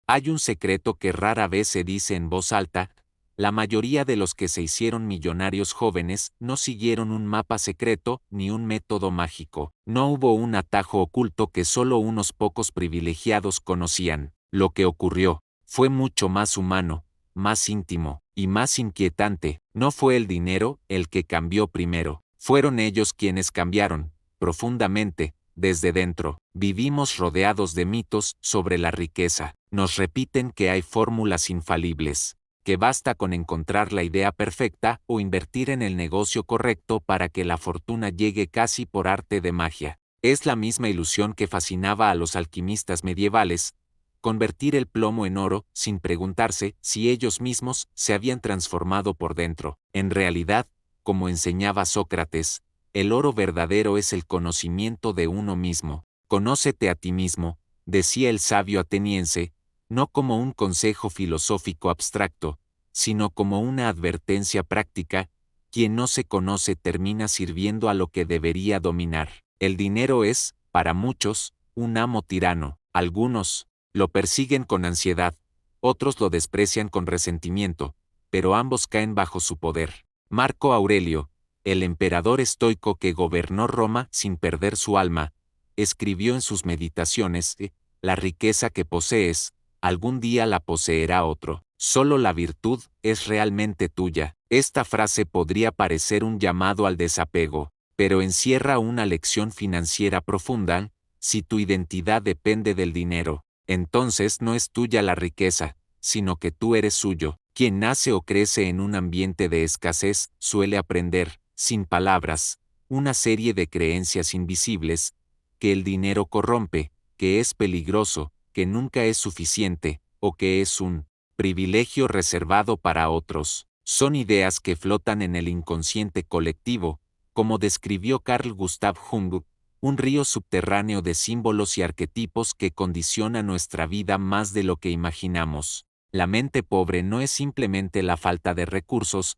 Hay un secreto que rara vez se dice en voz alta: la mayoría de los que se hicieron millonarios jóvenes no siguieron un mapa secreto ni un método mágico. No hubo un atajo oculto que solo unos pocos privilegiados conocían. Lo que ocurrió fue mucho más humano, más íntimo y más inquietante. No fue el dinero el que cambió primero. Fueron ellos quienes cambiaron, profundamente, desde dentro. Vivimos rodeados de mitos sobre la riqueza. Nos repiten que hay fórmulas infalibles, que basta con encontrar la idea perfecta o invertir en el negocio correcto para que la fortuna llegue casi por arte de magia. Es la misma ilusión que fascinaba a los alquimistas medievales: convertir el plomo en oro sin preguntarse si ellos mismos se habían transformado por dentro. En realidad, como enseñaba Sócrates, el oro verdadero es el conocimiento de uno mismo. Conócete a ti mismo, decía el sabio ateniense, no como un consejo filosófico abstracto, sino como una advertencia práctica: quien no se conoce termina sirviendo a lo que debería dominar. El dinero es, para muchos, un amo tirano. Algunos lo persiguen con ansiedad, otros lo desprecian con resentimiento, pero ambos caen bajo su poder. Marco Aurelio, el emperador estoico que gobernó Roma sin perder su alma, escribió en sus meditaciones: la riqueza que posees, algún día la poseerá otro. Solo la virtud es realmente tuya. Esta frase podría parecer un llamado al desapego, pero encierra una lección financiera profunda. Si tu identidad depende del dinero, entonces no es tuya la riqueza, sino que tú eres suyo. Quien nace o crece en un ambiente de escasez suele aprender, sin palabras, una serie de creencias invisibles: que el dinero corrompe, que es peligroso, que nunca es suficiente, o que es un privilegio reservado para otros. Son ideas que flotan en el inconsciente colectivo, como describió Carl Gustav Jung, un río subterráneo de símbolos y arquetipos que condiciona nuestra vida más de lo que imaginamos. La mente pobre no es simplemente la falta de recursos,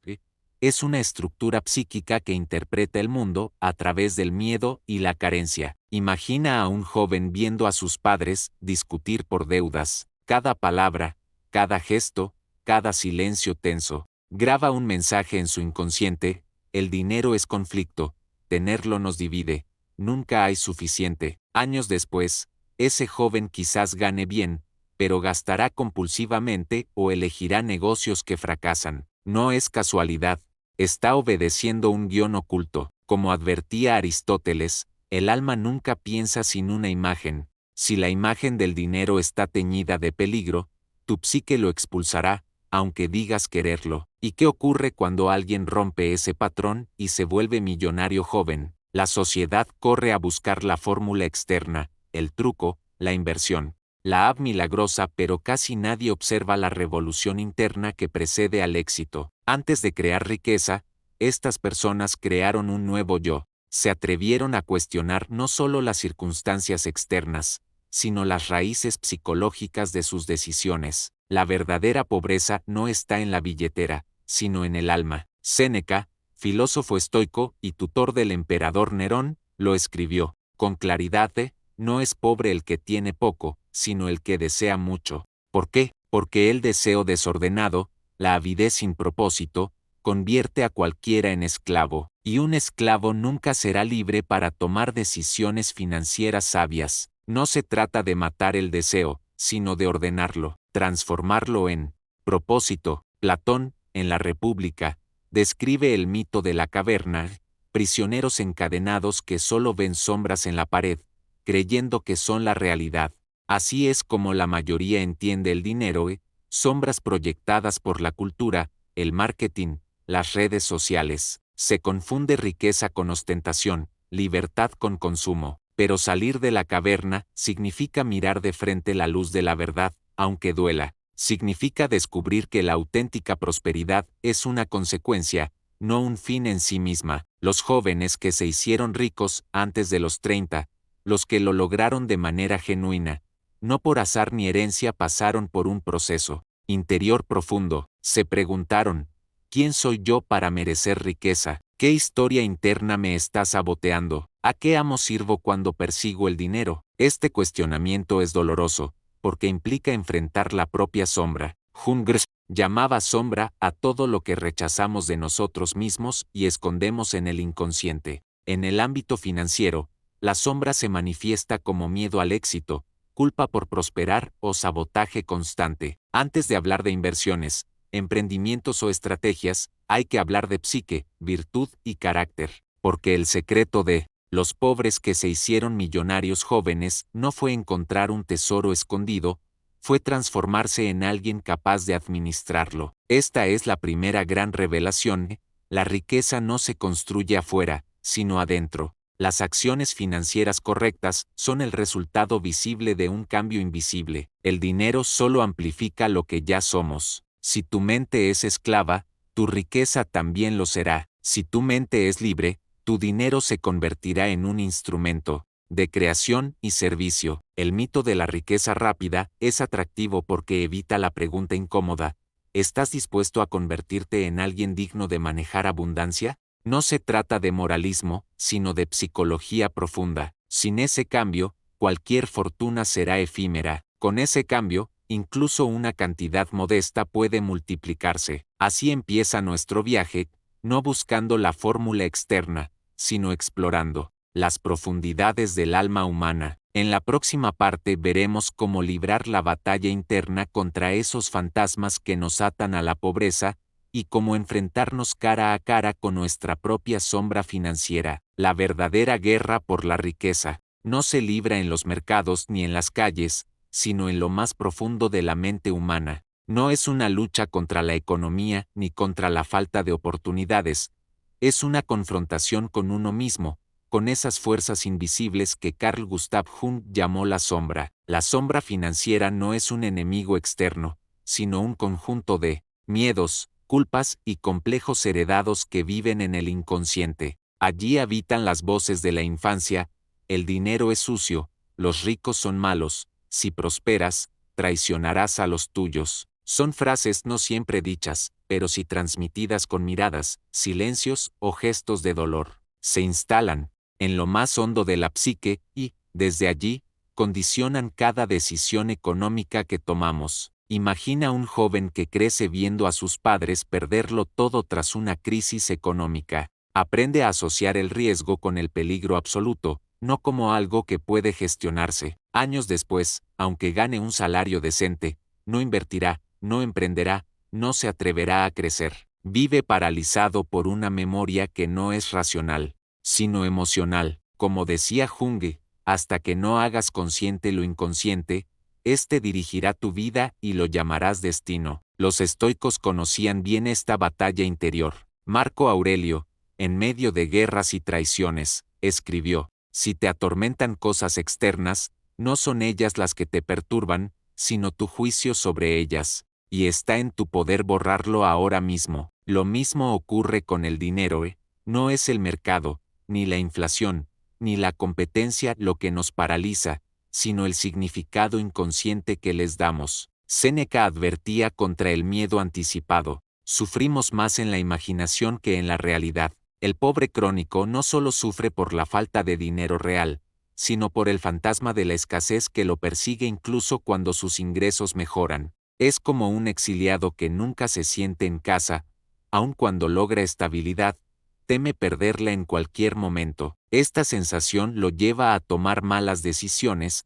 es una estructura psíquica que interpreta el mundo a través del miedo y la carencia. Imagina a un joven viendo a sus padres discutir por deudas. Cada palabra, cada gesto, cada silencio tenso graba un mensaje en su inconsciente: el dinero es conflicto, tenerlo nos divide, nunca hay suficiente. Años después, ese joven quizás gane bien, pero gastará compulsivamente o elegirá negocios que fracasan. No es casualidad, está obedeciendo un guión oculto. Como advertía Aristóteles, el alma nunca piensa sin una imagen. Si la imagen del dinero está teñida de peligro, tu psique lo expulsará, aunque digas quererlo. ¿Y qué ocurre cuando alguien rompe ese patrón y se vuelve millonario joven? La sociedad corre a buscar la fórmula externa, el truco, la inversión, la app milagrosa, pero casi nadie observa la revolución interna que precede al éxito. Antes de crear riqueza, estas personas crearon un nuevo yo. Se atrevieron a cuestionar no solo las circunstancias externas, sino las raíces psicológicas de sus decisiones. La verdadera pobreza no está en la billetera, sino en el alma. Séneca, filósofo estoico y tutor del emperador Nerón, lo escribió con claridad: no es pobre el que tiene poco, sino el que desea mucho. ¿Por qué? Porque el deseo desordenado, la avidez sin propósito, convierte a cualquiera en esclavo, y un esclavo nunca será libre para tomar decisiones financieras sabias. No se trata de matar el deseo, sino de ordenarlo, transformarlo en propósito. Platón, en la República, describe el mito de la caverna: prisioneros encadenados que solo ven sombras en la pared, creyendo que son la realidad. Así es como la mayoría entiende el dinero: sombras proyectadas por la cultura, el marketing, las redes sociales. Se confunde riqueza con ostentación, libertad con consumo. Pero salir de la caverna significa mirar de frente la luz de la verdad, aunque duela. Significa descubrir que la auténtica prosperidad es una consecuencia, no un fin en sí misma. Los jóvenes que se hicieron ricos antes de los 30, los que lo lograron de manera genuina, no por azar ni herencia, pasaron por un proceso interior profundo. Se preguntaron: ¿quién soy yo para merecer riqueza? ¿Qué historia interna me está saboteando? ¿A qué amo sirvo cuando persigo el dinero? Este cuestionamiento es doloroso, porque implica enfrentar la propia sombra. Jung llamaba sombra a todo lo que rechazamos de nosotros mismos y escondemos en el inconsciente. En el ámbito financiero, la sombra se manifiesta como miedo al éxito, culpa por prosperar o sabotaje constante. Antes de hablar de inversiones, emprendimientos o estrategias, hay que hablar de psique, virtud y carácter, porque el secreto de los pobres que se hicieron millonarios jóvenes no fue encontrar un tesoro escondido, fue transformarse en alguien capaz de administrarlo. Esta es la primera gran revelación: la riqueza no se construye afuera, sino adentro. Las acciones financieras correctas son el resultado visible de un cambio invisible. El dinero solo amplifica lo que ya somos. Si tu mente es esclava, tu riqueza también lo será. Si tu mente es libre, tu dinero se convertirá en un instrumento de creación y servicio. El mito de la riqueza rápida es atractivo porque evita la pregunta incómoda: ¿estás dispuesto a convertirte en alguien digno de manejar abundancia? No se trata de moralismo, sino de psicología profunda. Sin ese cambio, cualquier fortuna será efímera. Con ese cambio, incluso una cantidad modesta puede multiplicarse. Así empieza nuestro viaje, no buscando la fórmula externa, sino explorando las profundidades del alma humana. En la próxima parte veremos cómo librar la batalla interna contra esos fantasmas que nos atan a la pobreza, y cómo enfrentarnos cara a cara con nuestra propia sombra financiera. La verdadera guerra por la riqueza no se libra en los mercados ni en las calles, sino en lo más profundo de la mente humana. No es una lucha contra la economía ni contra la falta de oportunidades, es una confrontación con uno mismo, con esas fuerzas invisibles que Carl Gustav Jung llamó la sombra. La sombra financiera no es un enemigo externo, sino un conjunto de miedos, culpas y complejos heredados que viven en el inconsciente. Allí habitan las voces de la infancia: el dinero es sucio, los ricos son malos, si prosperas, traicionarás a los tuyos. Son frases no siempre dichas, pero sí transmitidas con miradas, silencios o gestos de dolor. Se instalan en lo más hondo de la psique y, desde allí, condicionan cada decisión económica que tomamos. Imagina un joven que crece viendo a sus padres perderlo todo tras una crisis económica. Aprende a asociar el riesgo con el peligro absoluto, no como algo que puede gestionarse. Años después, aunque gane un salario decente, no invertirá, no emprenderá, no se atreverá a crecer. Vive paralizado por una memoria que no es racional, sino emocional. Como decía Jung, hasta que no hagas consciente lo inconsciente, este dirigirá tu vida y lo llamarás destino. Los estoicos conocían bien esta batalla interior. Marco Aurelio, en medio de guerras y traiciones, escribió: si te atormentan cosas externas, no son ellas las que te perturban, sino tu juicio sobre ellas, y está en tu poder borrarlo ahora mismo. Lo mismo ocurre con el dinero, no es el mercado, ni la inflación, ni la competencia lo que nos paraliza, sino el significado inconsciente que les damos. Séneca advertía contra el miedo anticipado: sufrimos más en la imaginación que en la realidad. El pobre crónico no solo sufre por la falta de dinero real, sino por el fantasma de la escasez que lo persigue incluso cuando sus ingresos mejoran. Es como un exiliado que nunca se siente en casa, aun cuando logra estabilidad, teme perderla en cualquier momento. Esta sensación lo lleva a tomar malas decisiones,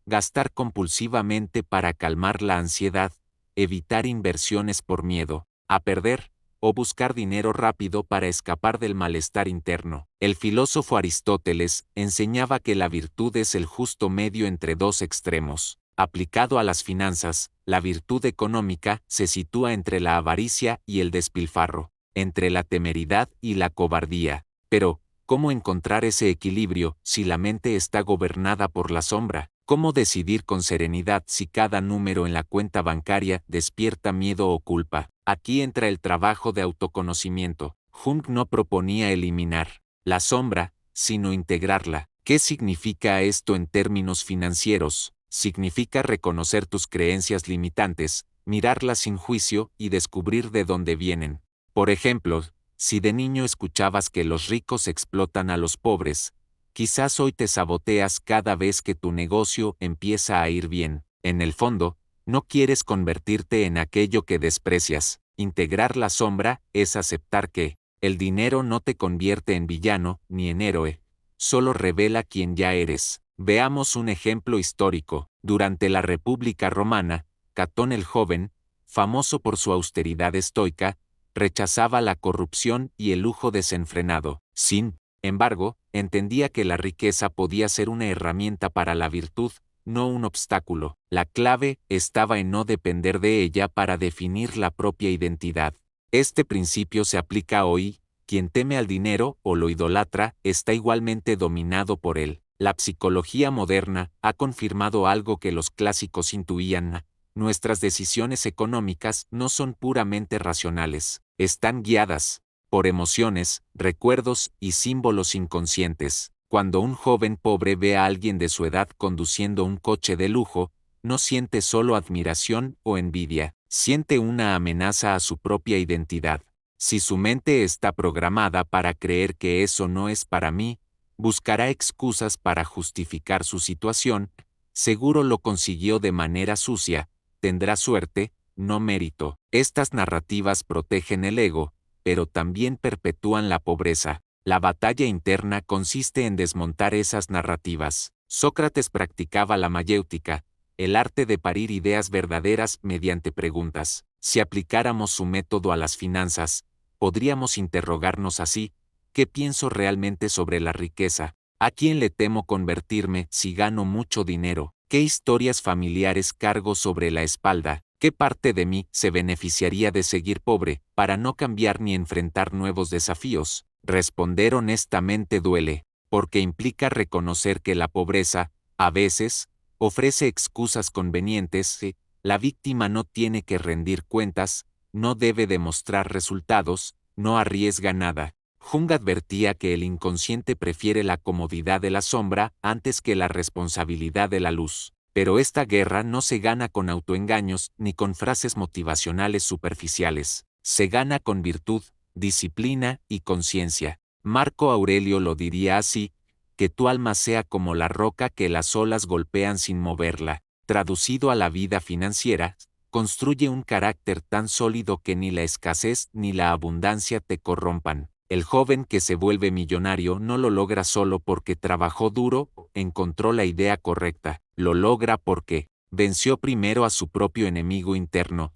gastar compulsivamente para calmar la ansiedad, evitar inversiones por miedo a perder, o buscar dinero rápido para escapar del malestar interno. El filósofo Aristóteles enseñaba que la virtud es el justo medio entre dos extremos. Aplicado a las finanzas, la virtud económica se sitúa entre la avaricia y el despilfarro, entre la temeridad y la cobardía. Pero, ¿cómo encontrar ese equilibrio si la mente está gobernada por la sombra? ¿Cómo decidir con serenidad si cada número en la cuenta bancaria despierta miedo o culpa? Aquí entra el trabajo de autoconocimiento. Jung no proponía eliminar la sombra, sino integrarla. ¿Qué significa esto en términos financieros? Significa reconocer tus creencias limitantes, mirarlas sin juicio y descubrir de dónde vienen. Por ejemplo, si de niño escuchabas que los ricos explotan a los pobres, quizás hoy te saboteas cada vez que tu negocio empieza a ir bien. En el fondo, no quieres convertirte en aquello que desprecias. Integrar la sombra es aceptar que el dinero no te convierte en villano ni en héroe, solo revela quién ya eres. Veamos un ejemplo histórico. Durante la República Romana, Catón el Joven, famoso por su austeridad estoica, rechazaba la corrupción y el lujo desenfrenado. Sin embargo, entendía que la riqueza podía ser una herramienta para la virtud, no un obstáculo. La clave estaba en no depender de ella para definir la propia identidad. Este principio se aplica hoy. Quien teme al dinero o lo idolatra está igualmente dominado por él. La psicología moderna ha confirmado algo que los clásicos intuían. Nuestras decisiones económicas no son puramente racionales, están guiadas por emociones, recuerdos y símbolos inconscientes. Cuando un joven pobre ve a alguien de su edad conduciendo un coche de lujo, no siente solo admiración o envidia, siente una amenaza a su propia identidad. Si su mente está programada para creer que eso no es para mí, buscará excusas para justificar su situación, seguro lo consiguió de manera sucia, tendrá suerte, no mérito. Estas narrativas protegen el ego, pero también perpetúan la pobreza. La batalla interna consiste en desmontar esas narrativas. Sócrates practicaba la mayéutica, el arte de parir ideas verdaderas mediante preguntas. Si aplicáramos su método a las finanzas, podríamos interrogarnos así: ¿qué pienso realmente sobre la riqueza? ¿A quién le temo convertirme si gano mucho dinero? ¿Qué historias familiares cargo sobre la espalda? ¿Qué parte de mí se beneficiaría de seguir pobre, para no cambiar ni enfrentar nuevos desafíos? Responder honestamente duele, porque implica reconocer que la pobreza, a veces, ofrece excusas convenientes. La víctima no tiene que rendir cuentas, no debe demostrar resultados, no arriesga nada. Jung advertía que el inconsciente prefiere la comodidad de la sombra antes que la responsabilidad de la luz. Pero esta guerra no se gana con autoengaños ni con frases motivacionales superficiales. Se gana con virtud, disciplina y conciencia. Marco Aurelio lo diría así: que tu alma sea como la roca que las olas golpean sin moverla. Traducido a la vida financiera, construye un carácter tan sólido que ni la escasez ni la abundancia te corrompan. El joven que se vuelve millonario no lo logra solo porque trabajó duro, encontró la idea correcta, lo logra porque venció primero a su propio enemigo interno,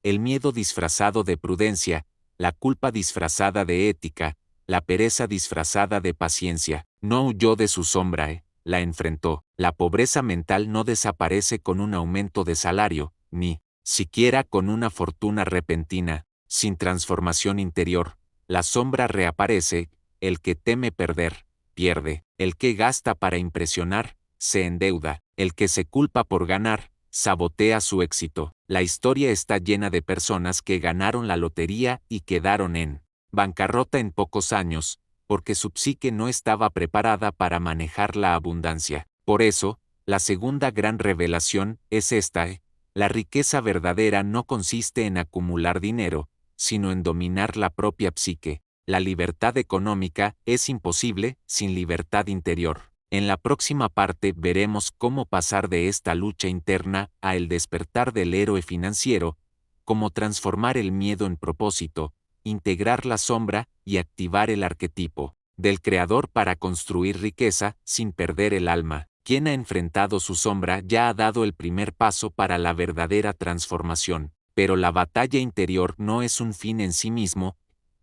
el miedo disfrazado de prudencia, la culpa disfrazada de ética, la pereza disfrazada de paciencia. No huyó de su sombra, la enfrentó. La pobreza mental no desaparece con un aumento de salario, ni siquiera con una fortuna repentina. Sin transformación interior, la sombra reaparece. El que teme perder, pierde. El que gasta para impresionar, se endeuda. El que se culpa por ganar, sabotea su éxito. La historia está llena de personas que ganaron la lotería y quedaron en bancarrota en pocos años, porque su psique no estaba preparada para manejar la abundancia. Por eso, la segunda gran revelación es esta: la riqueza verdadera no consiste en acumular dinero, sino en dominar la propia psique. La libertad económica es imposible sin libertad interior. En la próxima parte veremos cómo pasar de esta lucha interna a el despertar del héroe financiero, cómo transformar el miedo en propósito, integrar la sombra y activar el arquetipo del creador para construir riqueza sin perder el alma. Quien ha enfrentado su sombra ya ha dado el primer paso para la verdadera transformación. Pero la batalla interior no es un fin en sí mismo,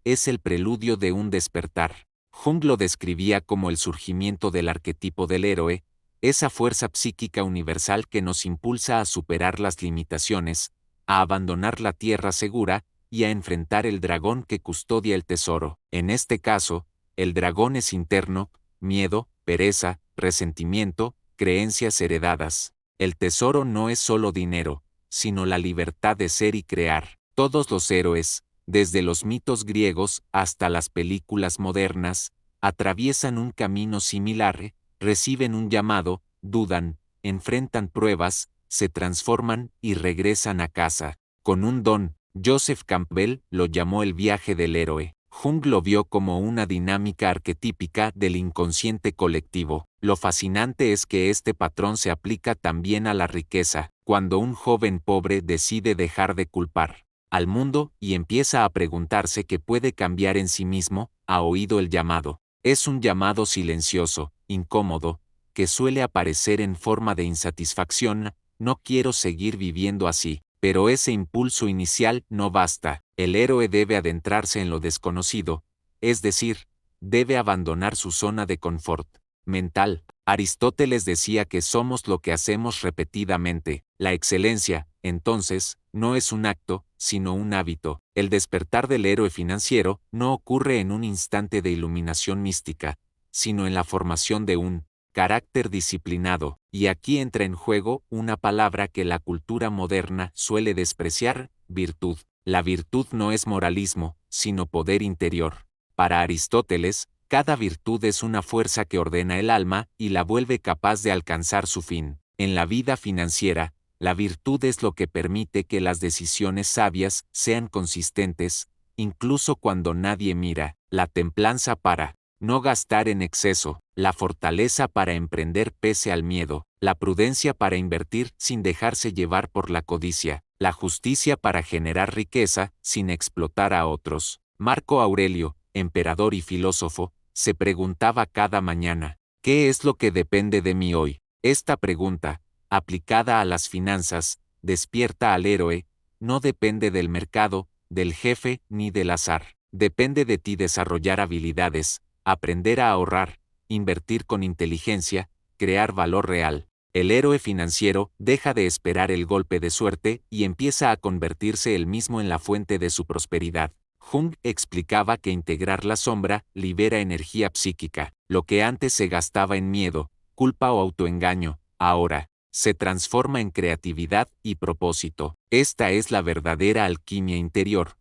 es el preludio de un despertar. Jung lo describía como el surgimiento del arquetipo del héroe, esa fuerza psíquica universal que nos impulsa a superar las limitaciones, a abandonar la tierra segura y a enfrentar el dragón que custodia el tesoro. En este caso, el dragón es interno: miedo, pereza, resentimiento, creencias heredadas. El tesoro no es solo dinero, sino la libertad de ser y crear. Todos los héroes, desde los mitos griegos hasta las películas modernas, atraviesan un camino similar: reciben un llamado, dudan, enfrentan pruebas, se transforman y regresan a casa con un don. Joseph Campbell lo llamó el viaje del héroe. Jung lo vio como una dinámica arquetípica del inconsciente colectivo. Lo fascinante es que este patrón se aplica también a la riqueza. Cuando un joven pobre decide dejar de culpar al mundo y empieza a preguntarse qué puede cambiar en sí mismo, ha oído el llamado. Es un llamado silencioso, incómodo, que suele aparecer en forma de insatisfacción. No quiero seguir viviendo así, pero ese impulso inicial no basta. El héroe debe adentrarse en lo desconocido, es decir, debe abandonar su zona de confort mental. Aristóteles decía que somos lo que hacemos repetidamente. La excelencia, entonces, no es un acto, sino un hábito. El despertar del héroe financiero no ocurre en un instante de iluminación mística, sino en la formación de un carácter disciplinado. Y aquí entra en juego una palabra que la cultura moderna suele despreciar: virtud. La virtud no es moralismo, sino poder interior. Para Aristóteles, cada virtud es una fuerza que ordena el alma y la vuelve capaz de alcanzar su fin. En la vida financiera, la virtud es lo que permite que las decisiones sabias sean consistentes, incluso cuando nadie mira. La templanza para no gastar en exceso, la fortaleza para emprender pese al miedo, la prudencia para invertir sin dejarse llevar por la codicia, la justicia para generar riqueza sin explotar a otros. Marco Aurelio, emperador y filósofo, se preguntaba cada mañana: ¿qué es lo que depende de mí hoy? Esta pregunta, aplicada a las finanzas, despierta al héroe. No depende del mercado, del jefe, ni del azar. Depende de ti desarrollar habilidades, aprender a ahorrar, invertir con inteligencia, crear valor real. El héroe financiero deja de esperar el golpe de suerte y empieza a convertirse él mismo en la fuente de su prosperidad. Jung explicaba que integrar la sombra libera energía psíquica. Lo que antes se gastaba en miedo, culpa o autoengaño, ahora se transforma en creatividad y propósito. Esta es la verdadera alquimia interior.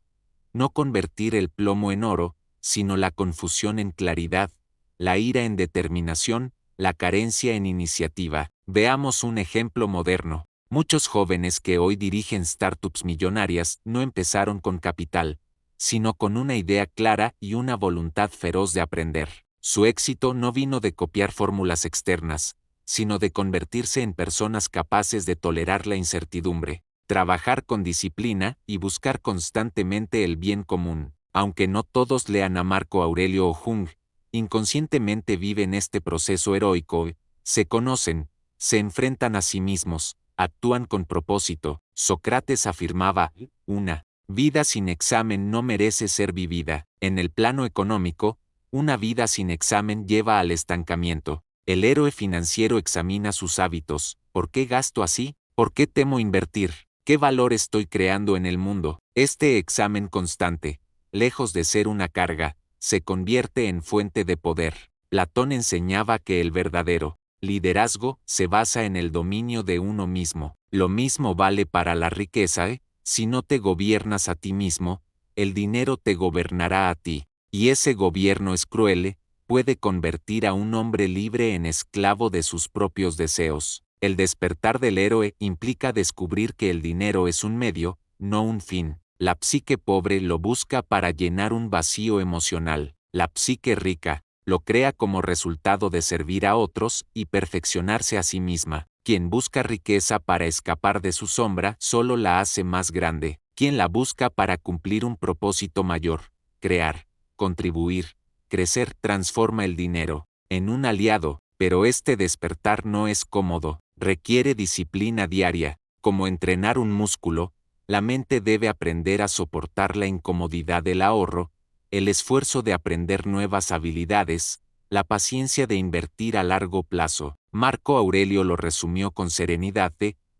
No convertir el plomo en oro, sino la confusión en claridad, la ira en determinación, la carencia en iniciativa. Veamos un ejemplo moderno. Muchos jóvenes que hoy dirigen startups millonarias no empezaron con capital, sino con una idea clara y una voluntad feroz de aprender. Su éxito no vino de copiar fórmulas externas, sino de convertirse en personas capaces de tolerar la incertidumbre, trabajar con disciplina y buscar constantemente el bien común. Aunque no todos lean a Marco Aurelio o Jung, inconscientemente viven este proceso heroico, se conocen, se enfrentan a sí mismos, actúan con propósito. Sócrates afirmaba: una vida sin examen no merece ser vivida. En el plano económico, una vida sin examen lleva al estancamiento. El héroe financiero examina sus hábitos. ¿Por qué gasto así? ¿Por qué temo invertir? ¿Qué valor estoy creando en el mundo? Este examen constante, lejos de ser una carga, se convierte en fuente de poder. Platón enseñaba que el verdadero liderazgo se basa en el dominio de uno mismo. Lo mismo vale para la riqueza, Si no te gobiernas a ti mismo, el dinero te gobernará a ti. Y ese gobierno es cruel, puede convertir a un hombre libre en esclavo de sus propios deseos. El despertar del héroe implica descubrir que el dinero es un medio, no un fin. La psique pobre lo busca para llenar un vacío emocional. La psique rica lo crea como resultado de servir a otros y perfeccionarse a sí misma. Quien busca riqueza para escapar de su sombra solo la hace más grande. Quien la busca para cumplir un propósito mayor, crear, contribuir, crecer, transforma el dinero en un aliado. Pero este despertar no es cómodo, requiere disciplina diaria. Como entrenar un músculo, la mente debe aprender a soportar la incomodidad del ahorro, el esfuerzo de aprender nuevas habilidades, la paciencia de invertir a largo plazo. Marco Aurelio lo resumió con serenidad: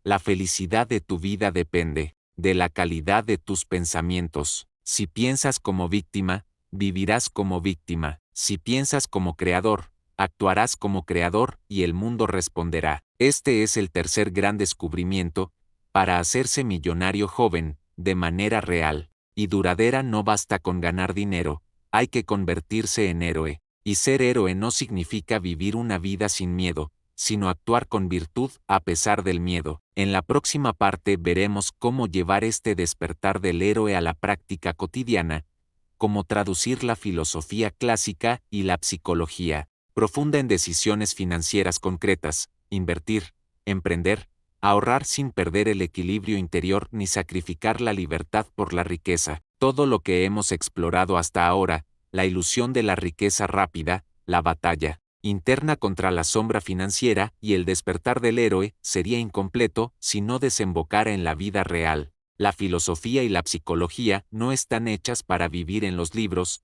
la felicidad de tu vida depende de la calidad de tus pensamientos. Si piensas como víctima, vivirás como víctima. Si piensas como creador, actuarás como creador y el mundo responderá. Este es el tercer gran descubrimiento. Para hacerse millonario joven, de manera real y duradera, no basta con ganar dinero, hay que convertirse en héroe. Y ser héroe no significa vivir una vida sin miedo, sino actuar con virtud a pesar del miedo. En la próxima parte veremos cómo llevar este despertar del héroe a la práctica cotidiana, cómo traducir la filosofía clásica y la psicología profunda en decisiones financieras concretas: invertir, emprender, Ahorrar sin perder el equilibrio interior ni sacrificar la libertad por la riqueza. Todo lo que hemos explorado hasta ahora, la ilusión de la riqueza rápida, la batalla interna contra la sombra financiera y el despertar del héroe, sería incompleto si no desembocara en la vida real. La filosofía y la psicología no están hechas para vivir en los libros,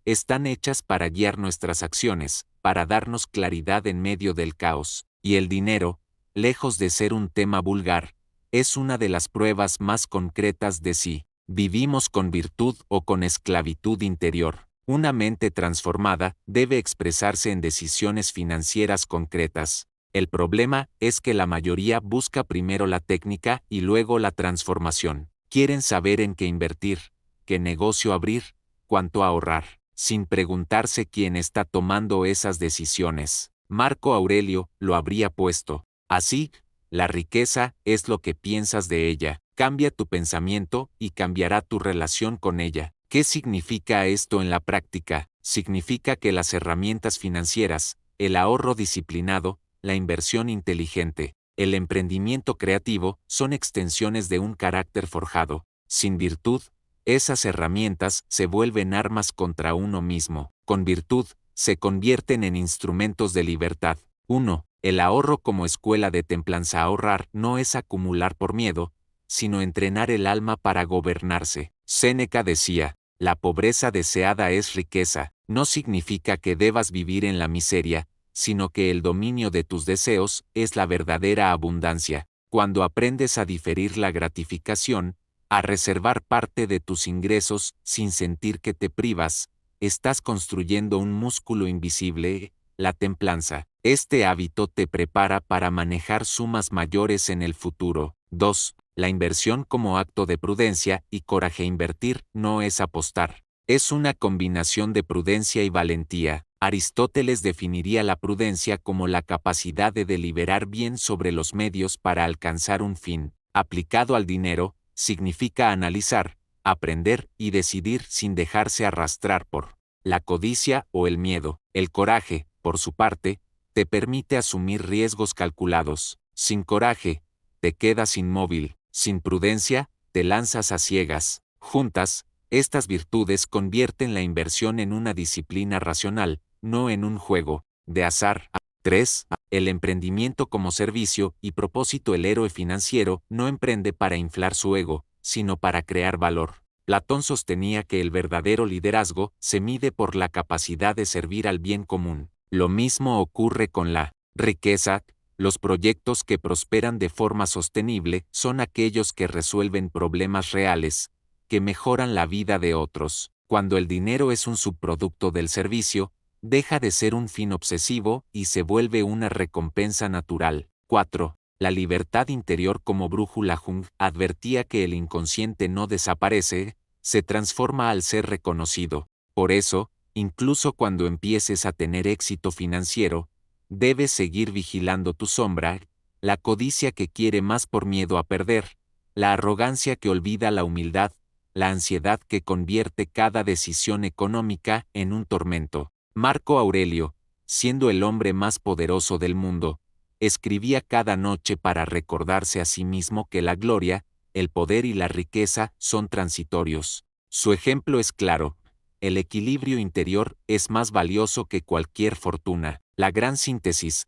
están hechas para guiar nuestras acciones, para darnos claridad en medio del caos. Y el dinero, lejos de ser un tema vulgar, es una de las pruebas más concretas de si vivimos con virtud o con esclavitud interior. Una mente transformada debe expresarse en decisiones financieras concretas. El problema es que la mayoría busca primero la técnica y luego la transformación. Quieren saber en qué invertir, qué negocio abrir, cuánto ahorrar, sin preguntarse quién está tomando esas decisiones. Marco Aurelio lo habría puesto así: la riqueza es lo que piensas de ella. Cambia tu pensamiento y cambiará tu relación con ella. ¿Qué significa esto en la práctica? Significa que las herramientas financieras, el ahorro disciplinado, la inversión inteligente, el emprendimiento creativo, son extensiones de un carácter forjado. Sin virtud, esas herramientas se vuelven armas contra uno mismo. Con virtud, se convierten en instrumentos de libertad. 1. El ahorro como escuela de templanza. Ahorrar no es acumular por miedo, sino entrenar el alma para gobernarse. Séneca decía: la pobreza deseada es riqueza. No significa que debas vivir en la miseria, sino que el dominio de tus deseos es la verdadera abundancia. Cuando aprendes a diferir la gratificación, a reservar parte de tus ingresos sin sentir que te privas, estás construyendo un músculo invisible, la templanza. Este hábito te prepara para manejar sumas mayores en el futuro. 2. La inversión como acto de prudencia y coraje. Invertir no es apostar. Es una combinación de prudencia y valentía. Aristóteles definiría la prudencia como la capacidad de deliberar bien sobre los medios para alcanzar un fin. Aplicado al dinero, significa analizar, aprender y decidir sin dejarse arrastrar por la codicia o el miedo. El coraje, por su parte, te permite asumir riesgos calculados. Sin coraje, te quedas inmóvil. Sin prudencia, te lanzas a ciegas. Juntas, estas virtudes convierten la inversión en una disciplina racional, no en un juego de azar. 3. El emprendimiento como servicio y propósito. El héroe financiero no emprende para inflar su ego, sino para crear valor. Platón sostenía que el verdadero liderazgo se mide por la capacidad de servir al bien común. Lo mismo ocurre con la riqueza. Los proyectos que prosperan de forma sostenible son aquellos que resuelven problemas reales, que mejoran la vida de otros. Cuando el dinero es un subproducto del servicio, deja de ser un fin obsesivo y se vuelve una recompensa natural. 4. La libertad interior como brújula. Jung advertía que el inconsciente no desaparece, se transforma al ser reconocido. Por eso, incluso cuando empieces a tener éxito financiero, debes seguir vigilando tu sombra, la codicia que quiere más por miedo a perder, la arrogancia que olvida la humildad, la ansiedad que convierte cada decisión económica en un tormento. Marco Aurelio, siendo el hombre más poderoso del mundo, escribía cada noche para recordarse a sí mismo que la gloria, el poder y la riqueza son transitorios. Su ejemplo es claro: el equilibrio interior es más valioso que cualquier fortuna. La gran síntesis,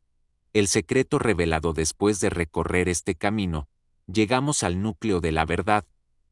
el secreto revelado después de recorrer este camino, llegamos al núcleo de la verdad.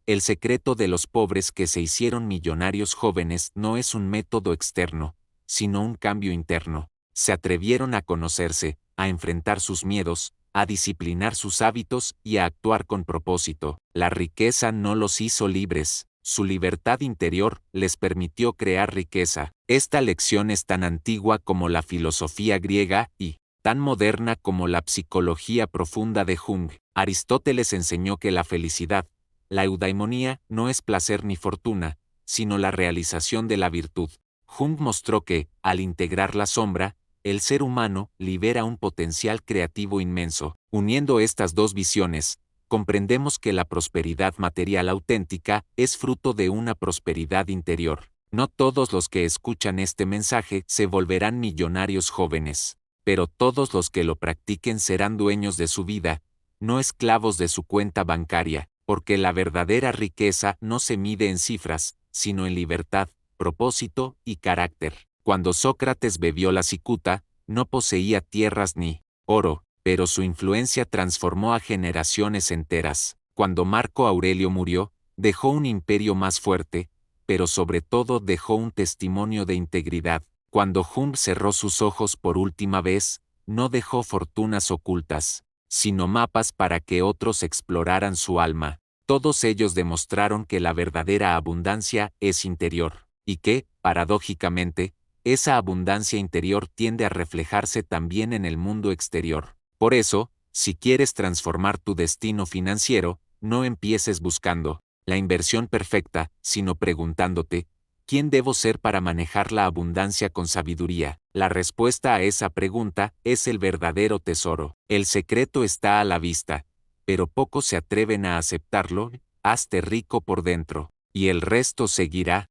El secreto de los pobres que se hicieron millonarios jóvenes no es un método externo, sino un cambio interno. Se atrevieron a conocerse, a enfrentar sus miedos, a disciplinar sus hábitos y a actuar con propósito. La riqueza no los hizo libres. Su libertad interior les permitió crear riqueza. Esta lección es tan antigua como la filosofía griega y tan moderna como la psicología profunda de Jung. Aristóteles enseñó que la felicidad, la eudaimonía, no es placer ni fortuna, sino la realización de la virtud. Jung mostró que, al integrar la sombra, el ser humano libera un potencial creativo inmenso. Uniendo estas dos visiones, comprendemos que la prosperidad material auténtica es fruto de una prosperidad interior. No todos los que escuchan este mensaje se volverán millonarios jóvenes, pero todos los que lo practiquen serán dueños de su vida, no esclavos de su cuenta bancaria, porque la verdadera riqueza no se mide en cifras, sino en libertad, propósito y carácter. Cuando Sócrates bebió la cicuta, no poseía tierras ni oro, pero su influencia transformó a generaciones enteras. Cuando Marco Aurelio murió, dejó un imperio más fuerte, pero sobre todo dejó un testimonio de integridad. Cuando Hume cerró sus ojos por última vez, no dejó fortunas ocultas, sino mapas para que otros exploraran su alma. Todos ellos demostraron que la verdadera abundancia es interior, y que, paradójicamente, esa abundancia interior tiende a reflejarse también en el mundo exterior. Por eso, si quieres transformar tu destino financiero, no empieces buscando la inversión perfecta, sino preguntándote, ¿quién debo ser para manejar la abundancia con sabiduría? La respuesta a esa pregunta es el verdadero tesoro. El secreto está a la vista, pero pocos se atreven a aceptarlo. Hazte rico por dentro, y el resto seguirá.